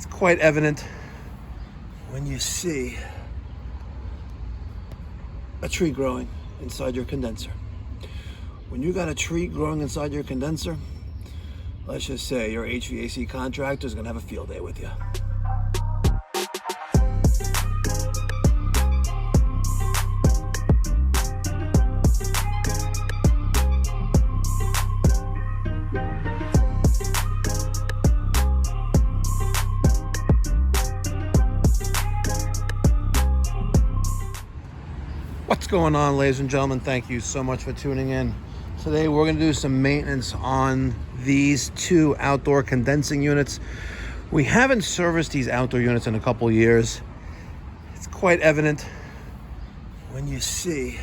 It's quite evident when you see a tree growing inside your condenser. When you got a tree growing inside your condenser, let's just say your HVAC contractor is going to have a field day with you. What's going on, ladies and gentlemen? Thank you so much for tuning in. Today we're going to do some maintenance on these two outdoor condensing units. We haven't serviced these outdoor units in a couple years. It's quite evident when you see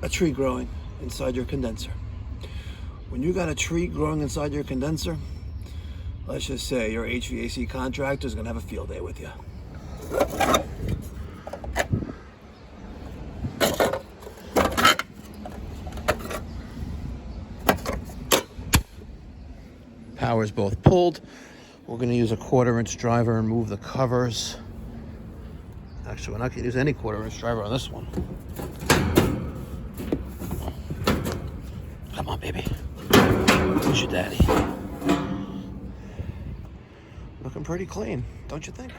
a tree growing inside your condenser. When you got a tree growing inside your condenser, let's just say your HVAC contractor is going to have a field day with you. Power is both pulled. We're going to use a 1/4-inch driver and move the covers. Actually, we're not going to use any 1/4-inch driver on this one. Come on, baby. Who's your daddy? Looking pretty clean, don't you think?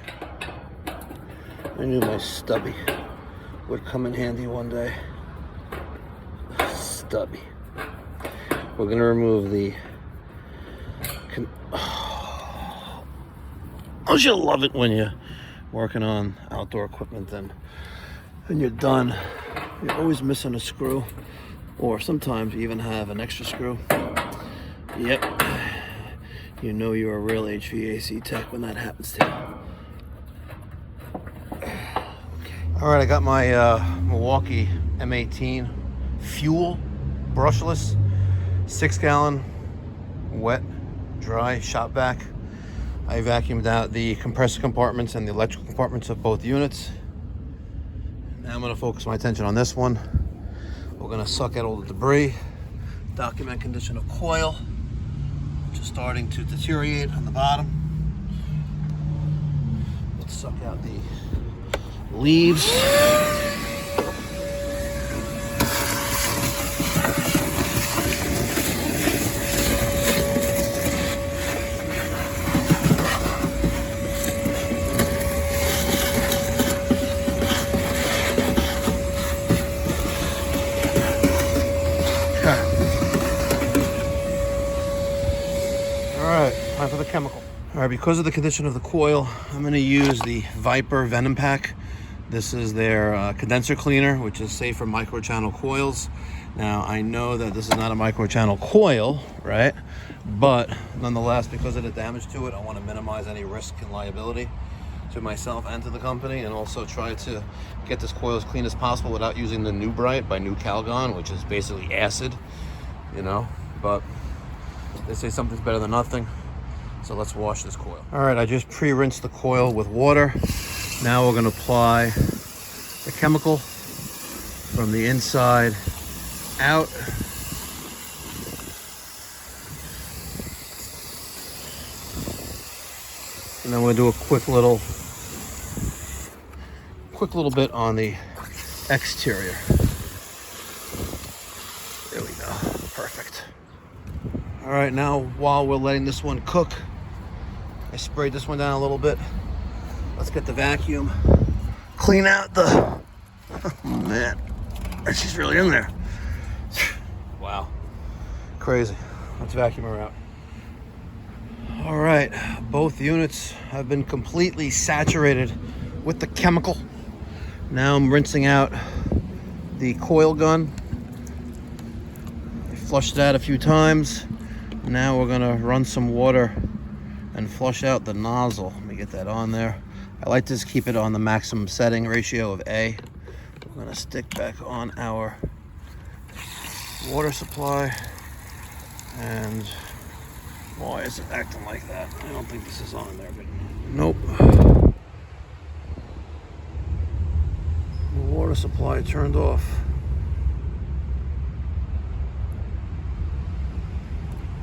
I knew my stubby would come in handy one day. Stubby. We're going to remove the don't you love it when you're working on outdoor equipment and you're done, you're always missing a screw, or sometimes you even have an extra screw. Yep, you know you're a real HVAC tech when that happens to you. Okay. All right, I got my Milwaukee M18 fuel brushless 6-gallon wet dry shop vac. I vacuumed out the compressor compartments and the electrical compartments of both units. Now I'm going to focus my attention on this one. We're going to suck out all the debris. Document condition of coil, which is starting to deteriorate on the bottom. Let's suck out the leaves. Time for the chemical. All right, because of the condition of the coil, I'm going to use the Viper Venom pack. This is their condenser cleaner, which is safe for microchannel coils. Now, I know that this is not a microchannel coil, right? But nonetheless, because of the damage to it, I want to minimize any risk and liability to myself and to the company, and also try to get this coil as clean as possible without using the New Bright by New Calgon, which is basically acid, you know. But they say something's better than nothing. So let's wash this coil. All right, I just pre-rinsed the coil with water. Now we're gonna apply the chemical from the inside out. And then we're gonna do a quick little bit on the exterior. There we go, perfect. All right, now while we're letting this one cook, I sprayed this one down a little bit. Let's get the vacuum, clean out the, oh man, she's really in there. Wow, crazy. Let's vacuum her out. All right, both units have been completely saturated with the chemical. Now I'm rinsing out the coil gun. I flushed that a few times. Now we're gonna run some water and flush out the nozzle. Let me get that on there. I like to just keep it on the maximum setting ratio of A. We're gonna stick back on our water supply. And why is it acting like that? I don't think this is on there, but nope. The water supply turned off.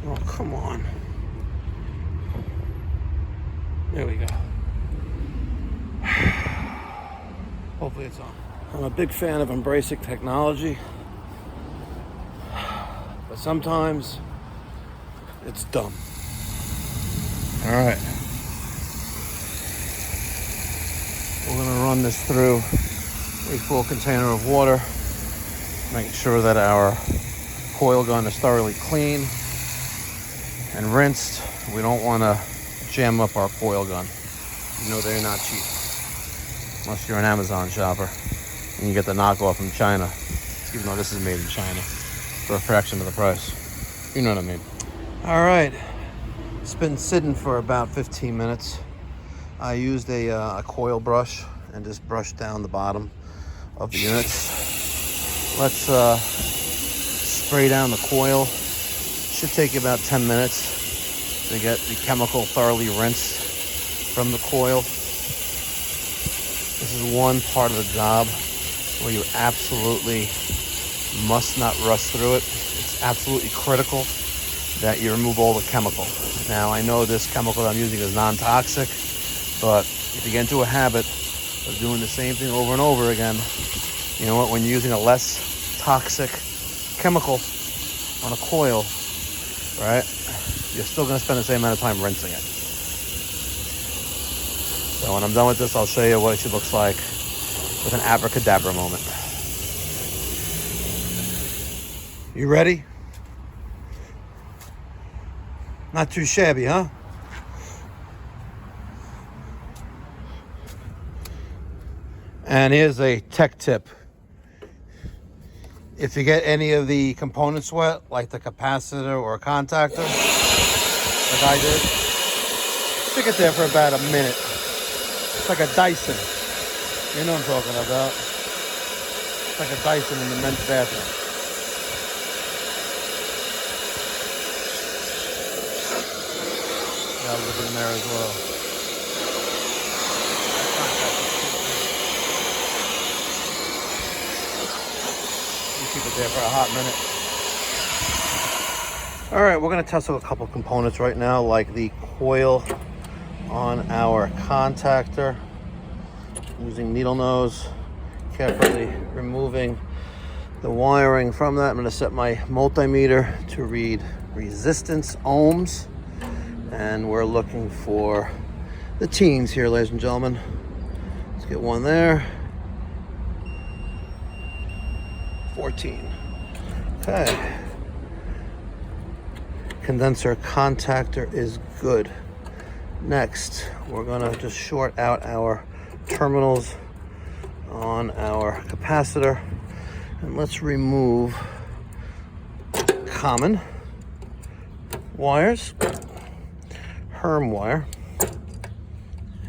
Oh, come on. There we go. Hopefully it's on. I'm a big fan of embracing technology, but sometimes it's dumb. All right. We're gonna run this through a full container of water, making sure that our coil gun is thoroughly clean and rinsed. We don't want to jam up our coil gun. You know they're not cheap, unless you're an Amazon shopper and you get the knockoff from China, even though this is made in China for a fraction of the price. You know what I mean. All right, it's been sitting for about 15 minutes. I used a coil brush and just brushed down the bottom of the units. Let's spray down the coil. Should take you about 10 minutes to get the chemical thoroughly rinsed from the coil. This is one part of the job where you absolutely must not rush through it. It's absolutely critical that you remove all the chemical. Now, I know this chemical that I'm using is non-toxic, but if you get into a habit of doing the same thing over and over again, you know what, when you're using a less toxic chemical on a coil, right, you're still gonna spend the same amount of time rinsing it. So when I'm done with this, I'll show you what it looks like with an abracadabra moment. You ready? Not too shabby, huh? And here's a tech tip. If you get any of the components wet, like the capacitor or a contactor, like I did, stick it there for about a minute. It's like a Dyson. You know what I'm talking about. It's like a Dyson in the men's bathroom. Got a little bit in there as well. You keep it there for a hot minute. All right, we're gonna test out a couple components right now, like the coil on our contactor. Using needle nose, carefully removing the wiring from that. I'm gonna set my multimeter to read resistance ohms. And we're looking for the teens here, ladies and gentlemen. Let's get one there. 14. Okay. Condenser contactor is good. Next, we're gonna just short out our terminals on our capacitor. And let's remove common wires, Herm wire,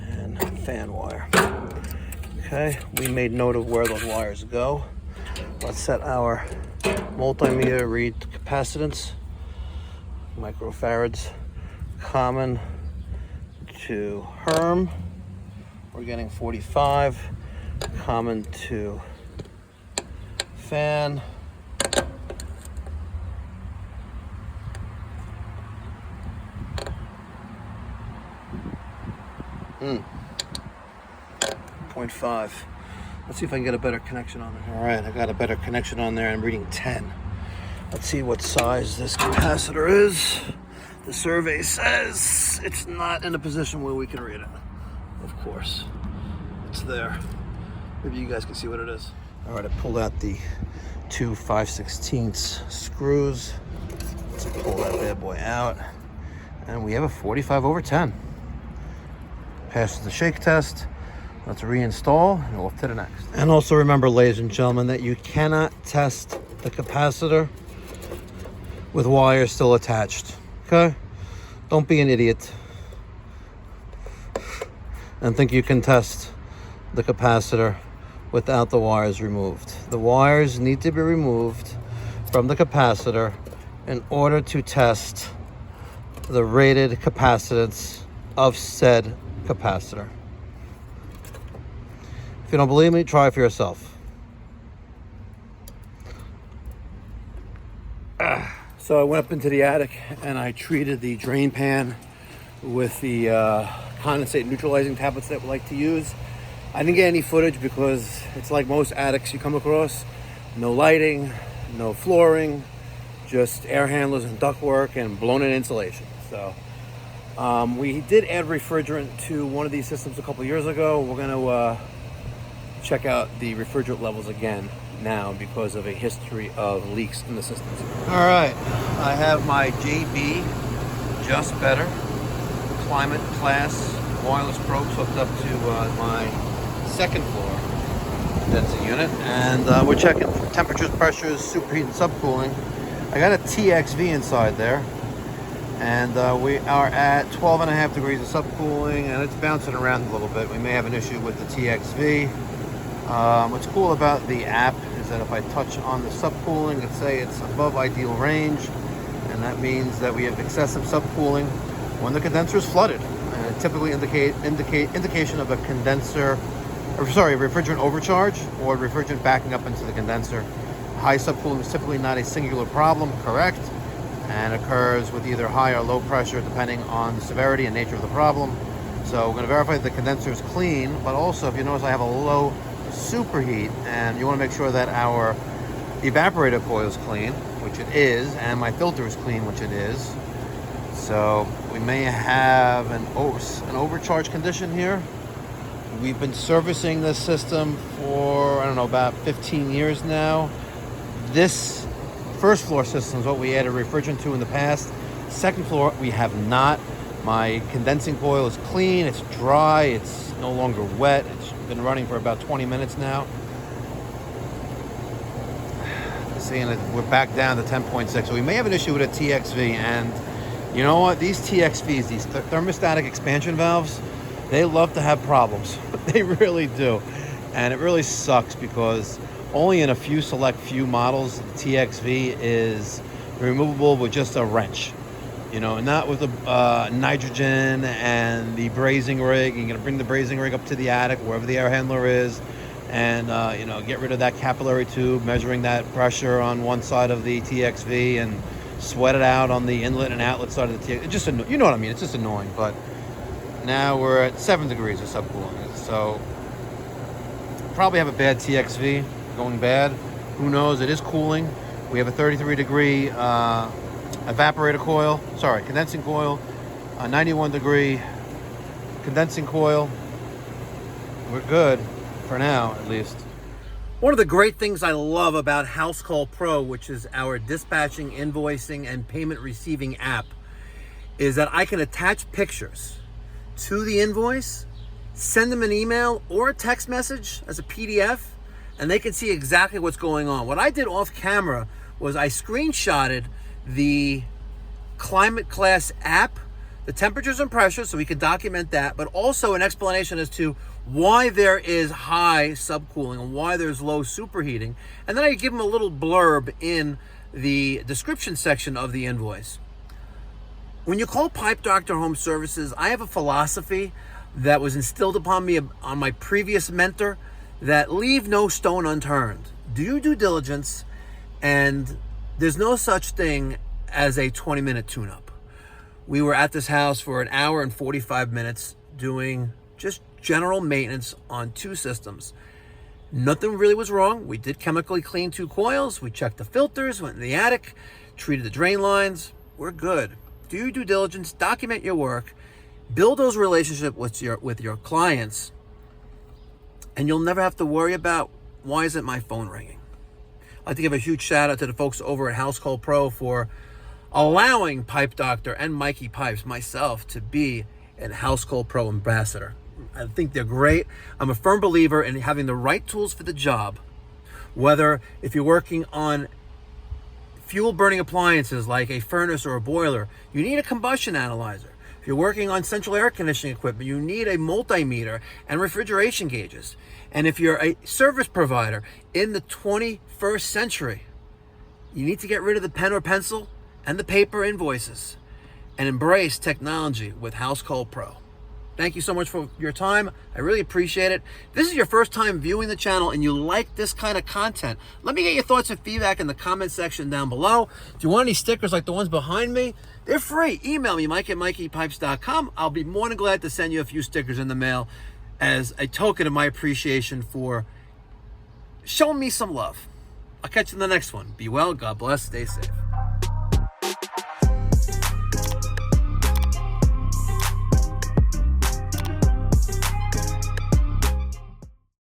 and fan wire. Okay, we made note of where those wires go. Let's set our multimeter read capacitance, microfarads, common to Herm. We're getting 45, common to fan. 0.5. Let's see if I can get a better connection on there. All right, I got a better connection on there. I'm reading 10. Let's see what size this capacitor is. The survey says it's not in a position where we can read it. Of course, it's there. Maybe you guys can see what it is. All right, I pulled out the two 5/16 screws. Let's pull that bad boy out. And we have a 45/10. Passes the shake test. Let's reinstall and off to the next. And also remember, ladies and gentlemen, that you cannot test the capacitor with wires still attached. Okay? Don't be an idiot and think you can test the capacitor without the wires removed. The wires need to be removed from the capacitor in order to test the rated capacitance of said capacitor. If you don't believe me, try it for yourself. So I went up into the attic and I treated the drain pan with the condensate neutralizing tablets that we like to use. I didn't get any footage because it's like most attics you come across. No lighting, no flooring, just air handlers and ductwork and blown-in insulation. So we did add refrigerant to one of these systems a couple years ago. We're going to check out the refrigerant levels again now because of a history of leaks in the systems. All right, I have my JB Just Better Climate Class wireless probes hooked up to my second floor condenser unit, and we're checking temperatures, pressures, superheat, and subcooling. I got a TXV inside there, and we are at 12.5 degrees of subcooling, and it's bouncing around a little bit. We may have an issue with the TXV. What's cool about the app is that if I touch on the subcooling, let's say it's above ideal range, and that means that we have excessive subcooling when the condenser is flooded. And it typically indication of a condenser, refrigerant overcharge or refrigerant backing up into the condenser. High subcooling is typically not a singular problem, correct, and occurs with either high or low pressure depending on the severity and nature of the problem. So we're going to verify that the condenser is clean, but also if you notice I have a low superheat, and you want to make sure that our evaporator coil is clean, which it is, and my filter is clean, which it is. So we may have an overcharge condition here. We've been servicing this system for, I don't know, about 15 years now. This first floor system is what we added refrigerant to in the past. Second floor, we have not. My condensing coil is clean, it's dry, it's no longer wet. It's been running for about 20 minutes now. Seeing that we're back down to 10.6. So we may have an issue with a TXV, and you know what? These TXVs, these thermostatic expansion valves, they love to have problems. They really do. And it really sucks because only in a select few models, the TXV is removable with just a wrench. You know, not with the nitrogen and the brazing rig. You're going to bring the brazing rig up to the attic, wherever the air handler is, and, you know, get rid of that capillary tube, measuring that pressure on one side of the TXV and sweat it out on the inlet and outlet side of the TXV. It's just, you know what I mean? It's just annoying. But now we're at 7 degrees of subcooling. So probably have a bad TXV going bad. Who knows? It is cooling. We have a 33 degree condensing coil, a 91 degree condensing coil. We're good for now, at least. One of the great things I love about House Call Pro, which is our dispatching, invoicing, and payment receiving app, is that I can attach pictures to the invoice, send them an email or a text message as a PDF, and they can see exactly what's going on. What I did off camera was I screenshotted the Climate Class app, the temperatures and pressures, so we could document that, but also an explanation as to why there is high subcooling and why there's low superheating. And then I give them a little blurb in the description section of the invoice. When you call Pipe Doctor Home Services, I have a philosophy that was instilled upon me on my previous mentor, that leave no stone unturned. Do your due diligence, and there's no such thing as a 20-minute tune-up. We were at this house for an hour and 45 minutes doing just general maintenance on 2 systems. Nothing really was wrong. We did chemically clean 2 coils. We checked the filters, went in the attic, treated the drain lines. We're good. Do your due diligence, document your work, build those relationships with your clients, and you'll never have to worry about, why isn't my phone ringing? I'd like to give a huge shout out to the folks over at House Call Pro for allowing Pipe Doctor and Mikey Pipes, myself, to be an House Call Pro ambassador. I think they're great. I'm a firm believer in having the right tools for the job. Whether if you're working on fuel burning appliances like a furnace or a boiler, you need a combustion analyzer. If you're working on central air conditioning equipment, you need a multimeter and refrigeration gauges. And if you're a service provider in the 21st century, you need to get rid of the pen or pencil and the paper invoices and embrace technology with House Call Pro. Thank you so much for your time. I really appreciate it. If this is your first time viewing the channel and you like this kind of content, let me get your thoughts and feedback in the comment section down below. If you want any stickers like the ones behind me, they're free. Email me, mike@mikeypipes.com. I'll be more than glad to send you a few stickers in the mail as a token of my appreciation for showing me some love. I'll catch you in the next one. Be well, God bless, stay safe.